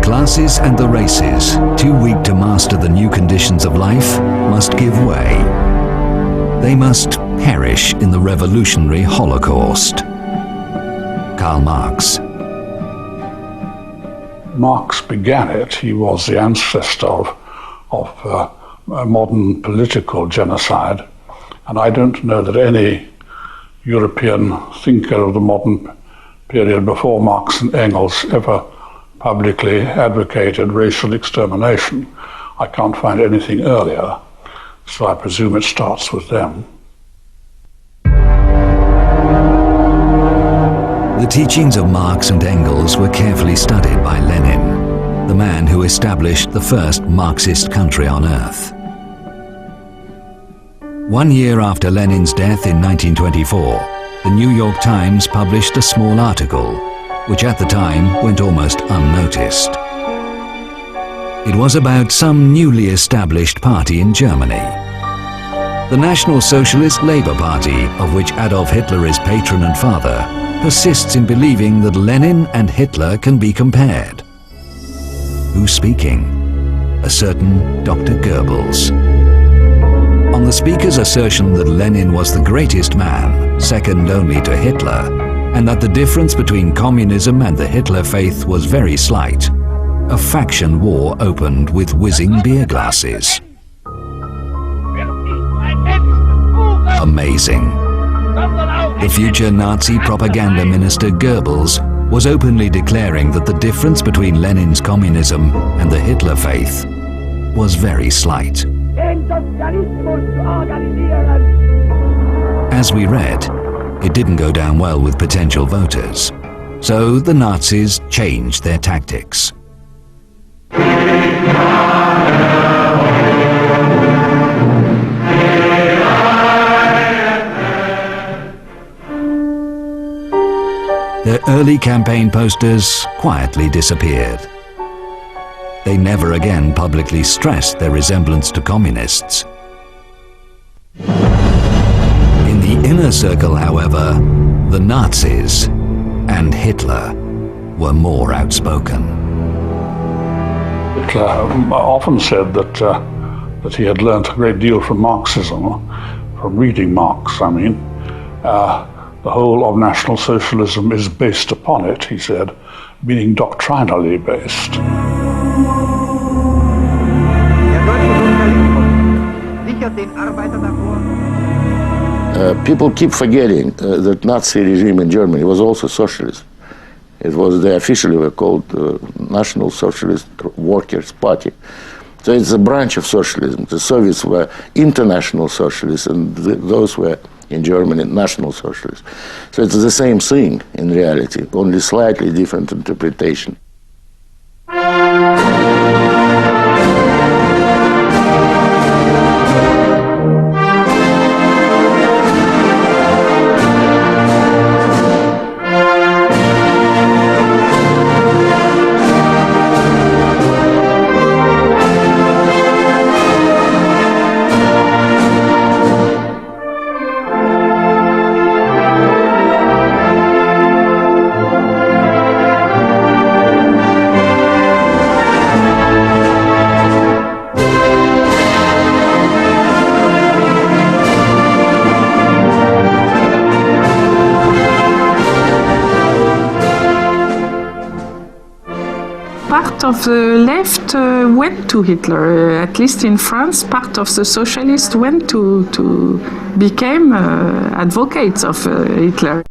Classes and the races, too weak to master the new conditions of life, must give way. They must perish in the revolutionary Holocaust. Karl Marx. Marx began it. He was the ancestor of modern political genocide. And I don't know that any European thinker of the modern period before Marx and Engels ever publicly advocated racial extermination. I can't find anything earlier, so I presume it starts with them. The teachings of Marx and Engels were carefully studied by Lenin, the man who established the first Marxist country on earth. 1 year after Lenin's death in 1924, the New York Times published a small article, which at the time went almost unnoticed. It was about some newly established party in Germany. The National Socialist Labour Party, of which Adolf Hitler is patron and father, persists in believing that Lenin and Hitler can be compared. Who's speaking? A certain Dr. Goebbels. On the speaker's assertion that Lenin was the greatest man, second only to Hitler, and that the difference between communism and the Hitler faith was very slight, a faction war opened with whizzing beer glasses. Amazing. The future Nazi propaganda minister Goebbels was openly declaring that the difference between Lenin's communism and the Hitler faith was very slight. As we read, it didn't go down well with potential voters, so the Nazis changed their tactics. Their early campaign posters quietly disappeared. They never again publicly stressed their resemblance to communists. In the inner circle, however, the Nazis and Hitler were more outspoken. Hitler often said that he had learnt a great deal from Marxism, from reading Marx, I mean. The whole of National Socialism is based upon it, he said, meaning doctrinally based. People keep forgetting that Nazi regime in Germany was also socialist. It was, they officially were called National Socialist Workers' Party. So it's a branch of socialism. The Soviets were international socialists, and those were, in Germany, National Socialists. So it's the same thing in reality, only slightly different interpretation. Part of the left went to Hitler. At least in France, part of the socialists went to became advocates of Hitler.